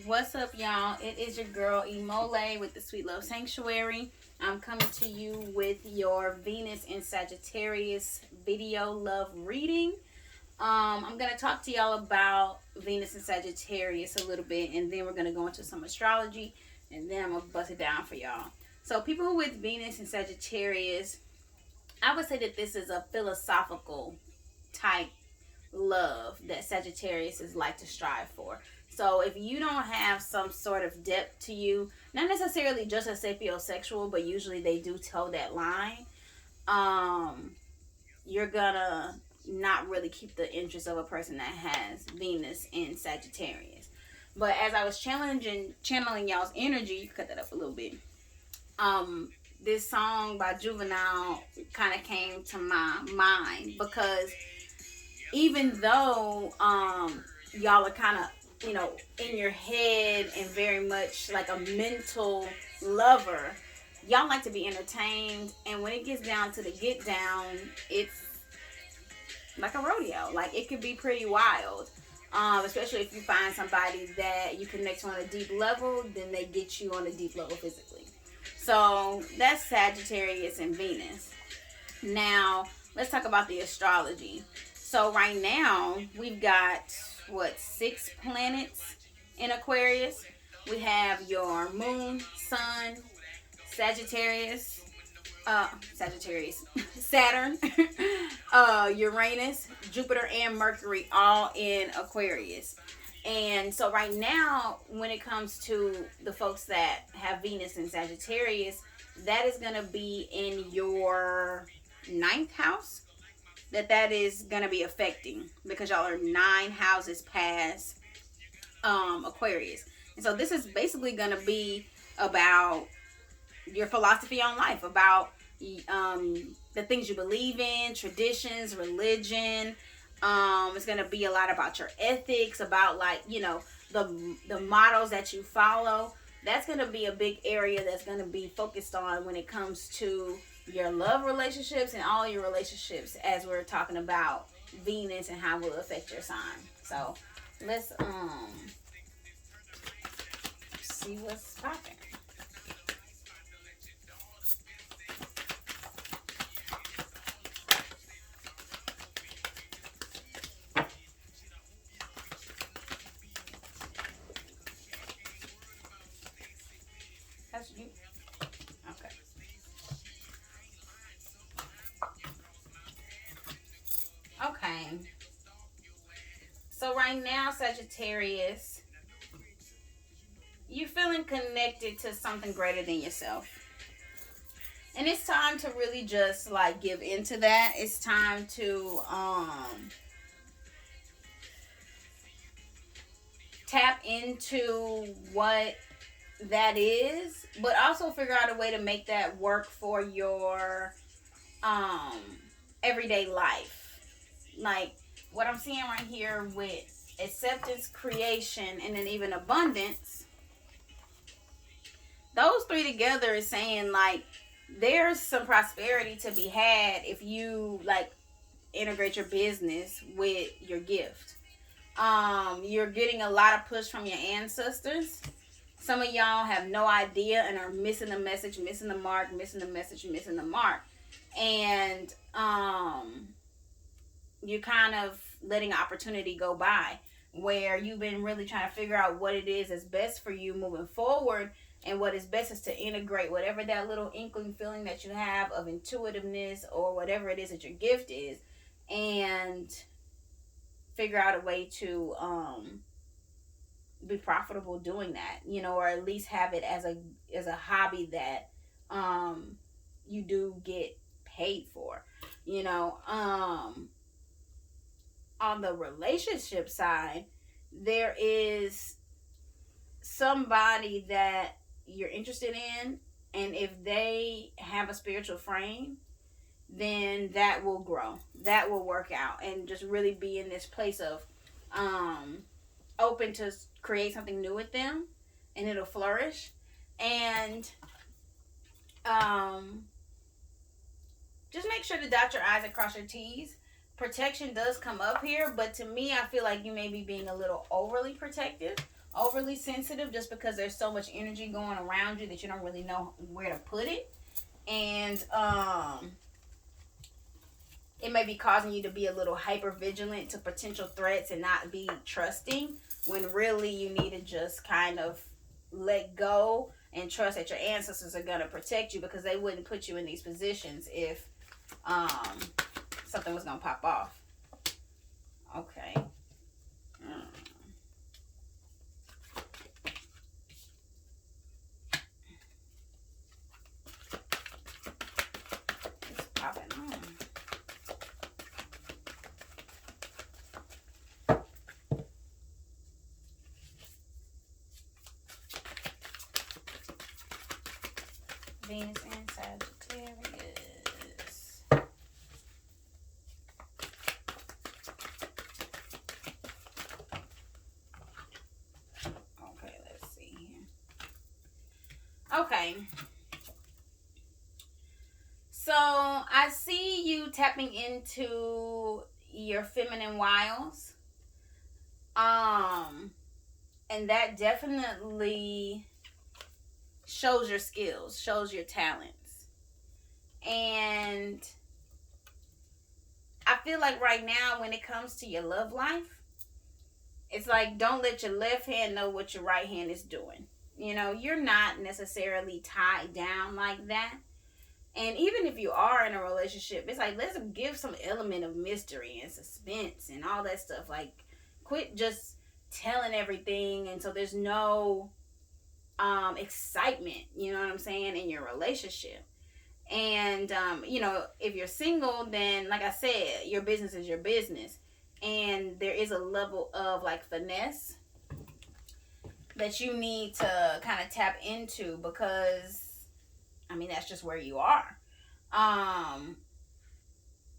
What's up, y'all? It is your girl Imole with the Sweet Love Sanctuary. I'm coming to you with your Venus and Sagittarius video love reading. I'm going to talk to y'all about Venus and Sagittarius a little bit, and then we're going to go into some astrology, and then I'm going to bust it down for y'all. So people with Venus and Sagittarius, I would say that this is a philosophical type love that Sagittarius is like to strive for. So if you don't have some sort of depth to you, not necessarily just a sapiosexual, but usually they do toe that line, you're gonna not really keep the interest of a person that has Venus in Sagittarius. But as I was channeling y'all's energy, you can cut that up a little bit. This song by Juvenile kind of came to my mind because even though y'all are kind of, in your head and very much like a mental lover, y'all like to be entertained, and when it gets down to the get down, it's like a rodeo. Like, it could be pretty wild, especially if you find somebody that you connect to on a deep level, then they get you on a deep level physically. So that's Sagittarius and Venus. Now let's talk about the astrology. So right now we've got 6 planets in Aquarius. We have your moon, sun, Sagittarius, Saturn, Uranus, Jupiter, and Mercury, all in Aquarius. And so right now, when it comes to the folks that have Venus in Sagittarius, that is going to be in your 9th house that is going to be affecting, because y'all are 9 houses past Aquarius. And so this is basically going to be about your philosophy on life, about the things you believe in, traditions, religion. It's going to be a lot about your ethics, about the models that you follow. That's going to be a big area that's going to be focused on when it comes to your love relationships and all your relationships, as we're talking about Venus and how it will affect your sign. So let's see what's popping. That's you. Okay. Okay. So right now, Sagittarius, you're feeling connected to something greater than yourself. And it's time to really just give into that. It's time to tap into what that is, but also figure out a way to make that work for your everyday life. Like what I'm seeing right here with acceptance, creation, and then even abundance, those 3 together is saying there's some prosperity to be had if you integrate your business with your gift. You're getting a lot of push from your ancestors. Some of y'all have no idea and are missing the message, missing the mark, missing the message, missing the mark. And you're kind of letting opportunity go by, where you've been really trying to figure out what it is that's best for you moving forward. And what is best is to integrate whatever that little inkling feeling that you have of intuitiveness or whatever it is that your gift is, and figure out a way to be profitable doing that, or at least have it as a hobby that you do get paid for, on the relationship side, there is somebody that you're interested in, and if they have a spiritual frame, then that will grow, that will work out, and just really be in this place of open to create something new with them, and it'll flourish. And just make sure to dot your I's and cross your T's. Protection does come up here, but to me, I feel like you may be being a little overly protective, overly sensitive just because there's so much energy going around you that you don't really know where to put it. And it may be causing you to be a little hyper vigilant to potential threats and not be trusting, when really you need to just kind of let go and trust that your ancestors are going to protect you, because they wouldn't put you in these positions if something was going to pop off. Okay. It's popping on. Venus and Sagittarius. Okay, let's see here. Okay. So I see you tapping into your feminine wiles. And that definitely shows your skills, shows your talents. And I feel like right now, when it comes to your love life, it's like, don't let your left hand know what your right hand is doing. You know, you're not necessarily tied down like that. And even if you are in a relationship, it's like, let's give some element of mystery and suspense and all that stuff. Like, quit just telling everything, and so there's no excitement, you know what I'm saying, in your relationship. And you know, if you're single, then like I said, your business is your business, and there is a level of like finesse that you need to kind of tap into, because I mean, that's just where you are.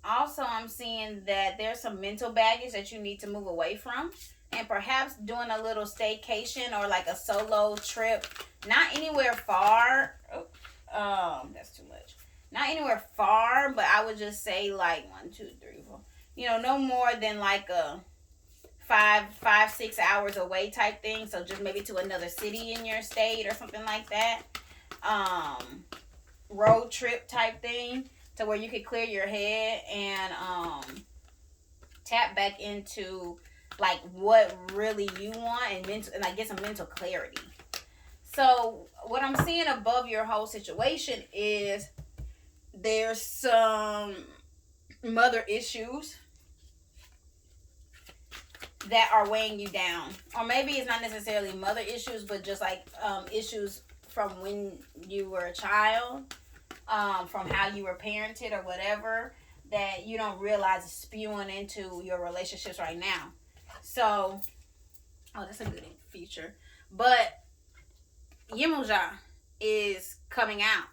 Also, I'm seeing that there's some mental baggage that you need to move away from, and perhaps doing a little staycation or like a solo trip, not anywhere far. That's too much. Not anywhere far, but I would just say like 1, 2, 3, 4. You know, no more than like a 5, 6 hours away type thing. So just maybe to another city in your state or something like that. Road trip type thing, to where you could clear your head and tap back into like what really you want, and like get some mental clarity. So what I'm seeing above your whole situation is there's some mother issues that are weighing you down, or maybe it's not necessarily mother issues, but just like issues from when you were a child, from how you were parented or whatever, that you don't realize is spewing into your relationships right now. So, oh, that's a good feature. But Yemoja is coming out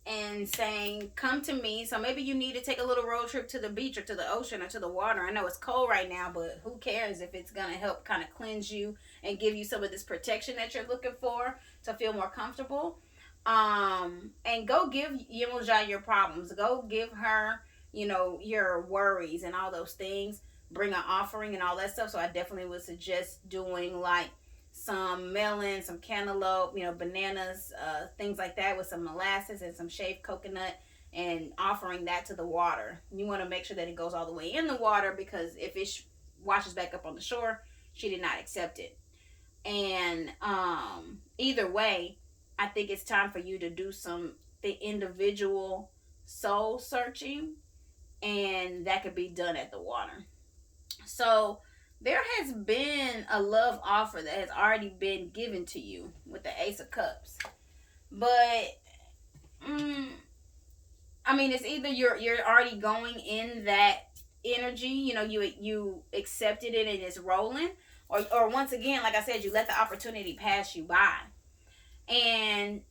and saying, come to me. So maybe you need to take a little road trip to the beach or to the ocean or to the water. I know it's cold right now, but who cares if it's going to help kind of cleanse you and give you some of this protection that you're looking for to feel more comfortable. And go give Yemoja your problems. Go give her, you know, your worries and all those things. Bring an offering and all that stuff. So I definitely would suggest doing like some melon, some cantaloupe, you know, bananas, things like that, with some molasses and some shaved coconut, and offering that to the water. You want to make sure that it goes all the way in the water, because if it washes back up on the shore, she did not accept it. And either way, I think it's time for you to do the individual soul searching, and that could be done at the water. So there has been a love offer that has already been given to you with the Ace of Cups. But I mean, it's either you're already going in that energy, you know, you accepted it and it's rolling, or once again, like I said, you let the opportunity pass you by. And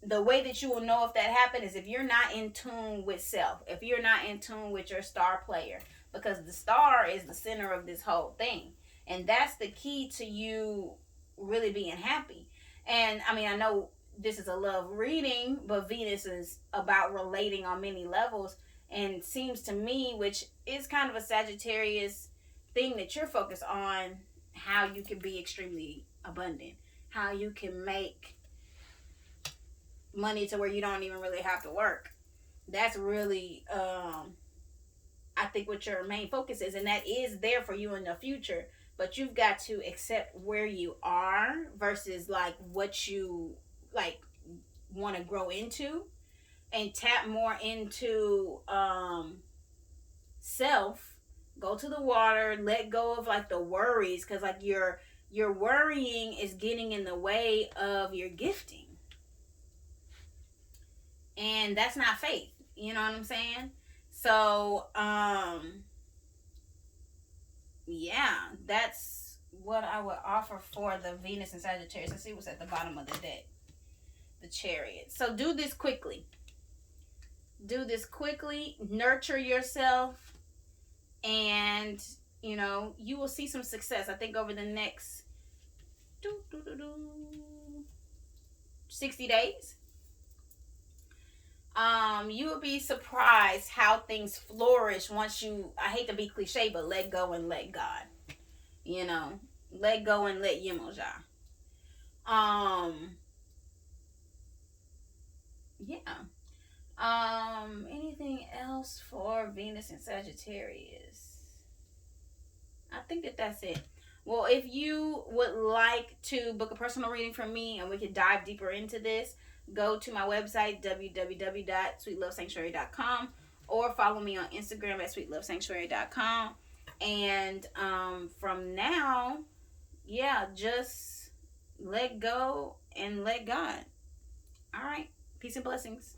the way that you will know if that happened is if you're not in tune with self, if you're not in tune with your star player, because the star is the center of this whole thing, and that's the key to you really being happy. And I mean, I know this is a love reading, but Venus is about relating on many levels, and seems to me, which is kind of a Sagittarius thing that you're focused on, how you can be extremely abundant, how you can make money to where you don't even really have to work. That's really I think what your main focus is, and that is there for you in the future. But you've got to accept where you are versus like what you like want to grow into, and tap more into self. Go to the water, let go of like the worries, because like your worrying is getting in the way of your gifting, and that's not faith. You know what I'm saying? So yeah, that's what I would offer for the Venus and Sagittarius. Let's see what's at the bottom of the deck. The Chariot. So do this quickly. Do this quickly. Nurture yourself, and you will see some success. I think over the next 60 days. You will be surprised how things flourish once you, I hate to be cliche, but let go and let God. Let go and let Yemoja. Yeah. Anything else for Venus and Sagittarius? I think that's it. Well, if you would like to book a personal reading from me and we can dive deeper into this, go to my website, www.sweetlovesanctuary.com, or follow me on Instagram at sweetlovesanctuary.com. And from now, yeah, just let go and let God. All right. Peace and blessings.